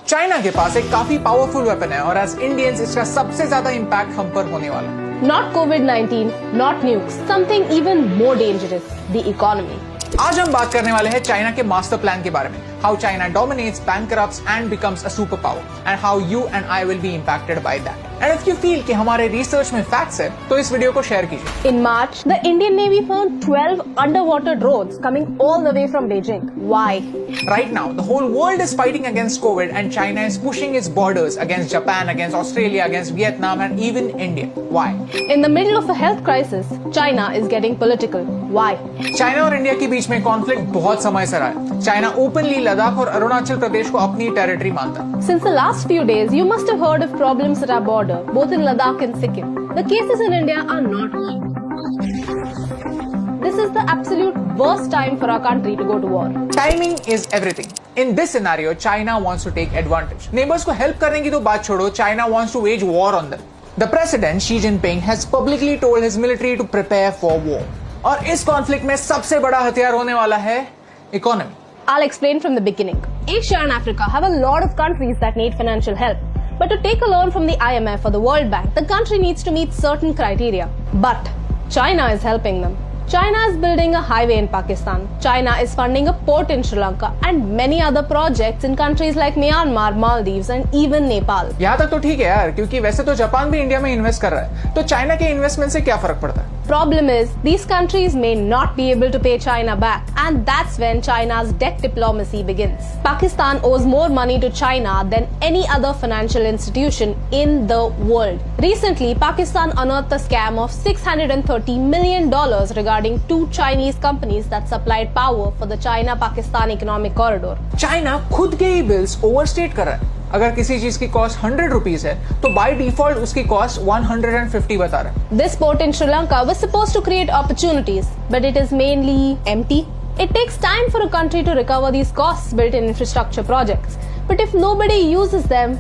China के पास एक काफी पावरफुल वेपन है और एज इंडियंस इसका सबसे ज्यादा इम्पैक्ट हम पर होने वाला है। Not COVID-19, not nukes, something even more dangerous, the economy. आज हम बात करने वाले हैं चाइना के मास्टर प्लान के बारे में, how China dominates, bankrupts and becomes a super power and how you and I will be impacted by that. And if you feel कि हमारे रिसर्च में फैक्ट्स है तो इस वीडियो को शेयर कीजिए। In March, the Indian Navy found 12 underwater drones coming all the way from Beijing. Why? Right now, the whole world is fighting against COVID and China is pushing its borders against Japan, against Australia, against Vietnam and even India. Why? In the middle of a health crisis, China is getting political. Why? China और India के बीच में conflict बहुत समय से रहा है। China openly Ladakh और अरुणाचल प्रदेश को अपनी टेरिटरी मानता है। Since the last few days, you must have heard of problems at our border, both in Ladakh and Sikkim. The cases in India are not This is the absolute worst time for our country to go to war. Timing is everything. In this scenario, China wants to take advantage. Neighbors को help करने की तो बात छोड़ो, China wants to wage war on them. The president Xi Jinping has publicly told his military to prepare for war. और इस conflict में सबसे बड़ा हथियार होने वाला है economy. I'll explain from the beginning. Asia and Africa have a lot of countries that need financial help. But to take a loan from the IMF or the World Bank, the country needs to meet certain criteria. But China is helping them. China is building a highway in Pakistan. China is funding a port in Sri Lanka and many other projects in countries like Myanmar, Maldives and even Nepal. यहाँ तक तो ठीक है यार, क्योंकि वैसे तो Japan भी इंडिया में इन्वेस्ट कर रहा है, तो चाइना के इन्वेस्टमेंट से क्या फर्क पड़ता है? Problem is, these countries may not be able to pay China back, and that's when China's debt diplomacy begins. Pakistan owes more money to China than any other financial institution in the world. Recently, Pakistan unearthed a scam of $630 million regarding two Chinese companies that supplied power for the China-Pakistan economic corridor. China खुद के ही bills overstate कर रहा है। अगर किसी चीज की cost 100 rupees है तो बाय डिफॉल्ट उसकी कॉस्ट 150 बता रहा है। This port in Sri Lanka was supposed to create opportunities, but it is mainly empty. It takes time for a country to recover these costs built in infrastructure projects. But if nobody uses them,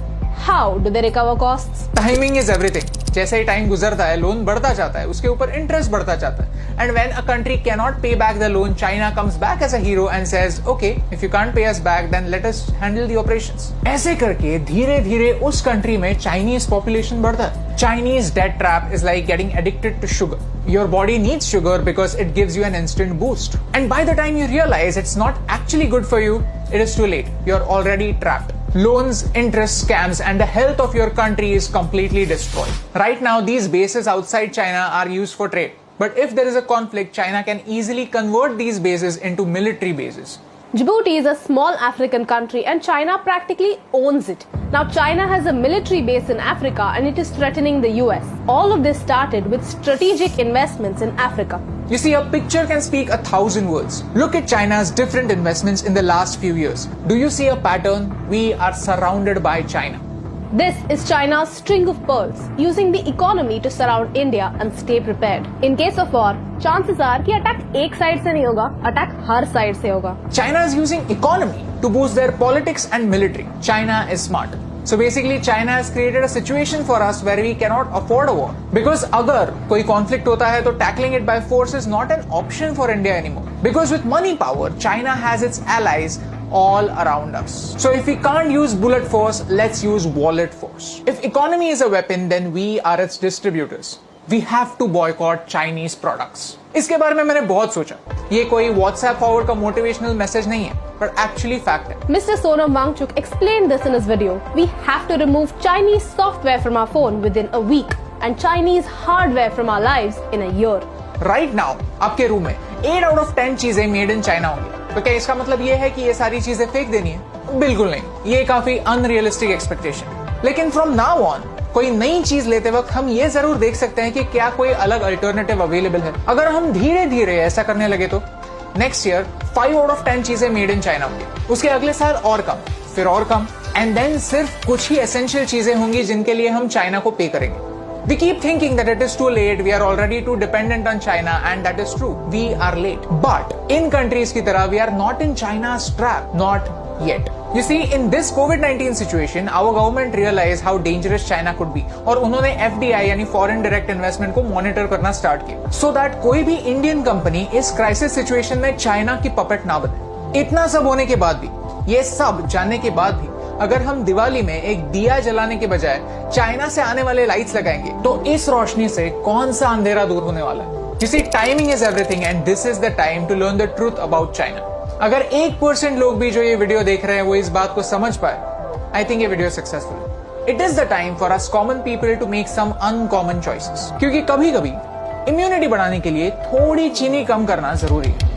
how do they recover costs? Timing is everything. जैसे ही time गुजरता है, loan बढ़ता जाता है, उसके ऊपर interest बढ़ता जाता है। And when a country cannot pay back the loan, China comes back as a hero and says, "Okay, if you can't pay us back, then let us handle the operations." ऐसे करके धीरे-धीरे उस country में Chinese population बढ़ता है। Chinese debt trap is like getting addicted to sugar. Your body needs sugar because it gives you an instant boost. And by the time you realize it's not actually good for you, it is too late. You're already trapped. Loans, interest, scams, and the health of your country is completely destroyed. Right now, these bases outside China are used for trade. But if there is a conflict, China can easily convert these bases into military bases. Djibouti is a small African country and China practically owns it. Now China has a military base in Africa and it is threatening the US. All of this started with strategic investments in Africa. You see, a picture can speak 1,000 words. Look at China's different investments in the last few years. Do you see a pattern? We are surrounded by China. This is China's string of pearls, using the economy to surround India and stay prepared. In case of war, chances are कि attack एक side से नहीं होगा, attack हर side से होगा. China is using economy to boost their politics and military. China is smart. So basically, China has created a situation for us where we cannot afford a war. Because अगर कोई conflict होता है तो tackling it by force is not an option for India anymore. Because with money power, China has its allies all around us. So if we can't use bullet force, let's use wallet force. If economy is a weapon, then we are its distributors. We have to boycott Chinese products. इसके बारे में मैंने बहुत सोचा। ये कोई WhatsApp forward का motivational message नहीं है, but actually fact है। Mr. Sonam Wangchuk explained this in his video. We have to remove Chinese software from our phone within a week and Chinese hardware from our lives in a year. Right now, आपके room में 8 out of 10 चीजें made in China होंगी। तो क्या इसका मतलब ये है कि ये सारी चीजें फेंक देनी है? बिल्कुल नहीं। ये काफी अनरियलिस्टिक एक्सपेक्टेशन है। लेकिन फ्रॉम नाउ ऑन कोई नई चीज लेते वक्त हम ये जरूर देख सकते हैं कि क्या कोई अलग अल्टरनेटिव अवेलेबल है। अगर हम धीरे धीरे ऐसा करने लगे तो नेक्स्ट ईयर 5 out of 10 चीजें मेड इन चाइना होंगी, उसके अगले साल और कम, फिर और कम, एंड देन सिर्फ कुछ ही एसेंशियल चीजें होंगी जिनके लिए हम चाइना को पे करेंगे। We keep thinking that it is too late, we are already too dependent on China, and that is true. We are late. But in countries की तरह, we are not in China's trap. Not yet. You see, in this COVID-19 situation, our government realized how dangerous China could be. और उन्होंने FDI यानी Foreign Direct Investment को monitor करना start किया. So that कोई भी Indian company इस crisis situation में China की puppet ना बने. इतना सब होने के बाद भी, ये सब जानने के बाद भी, अगर हम दिवाली में एक दिया जलाने के बजाय चाइना से आने वाले लाइट्स लगाएंगे तो इस रोशनी से कौन सा अंधेरा दूर होने वाला है? You see, timing is everything and this is the time to learn the truth about China. अगर 1% लोग भी जो ये वीडियो देख रहे हैं वो इस बात को समझ पाए, I think ये video successful. It is the time for us common people to make some uncommon choices. क्योंकि कभी-कभी इम्यूनिटी बढ़ाने के लिए थोड़ी चीनी कम करना जरूरी है।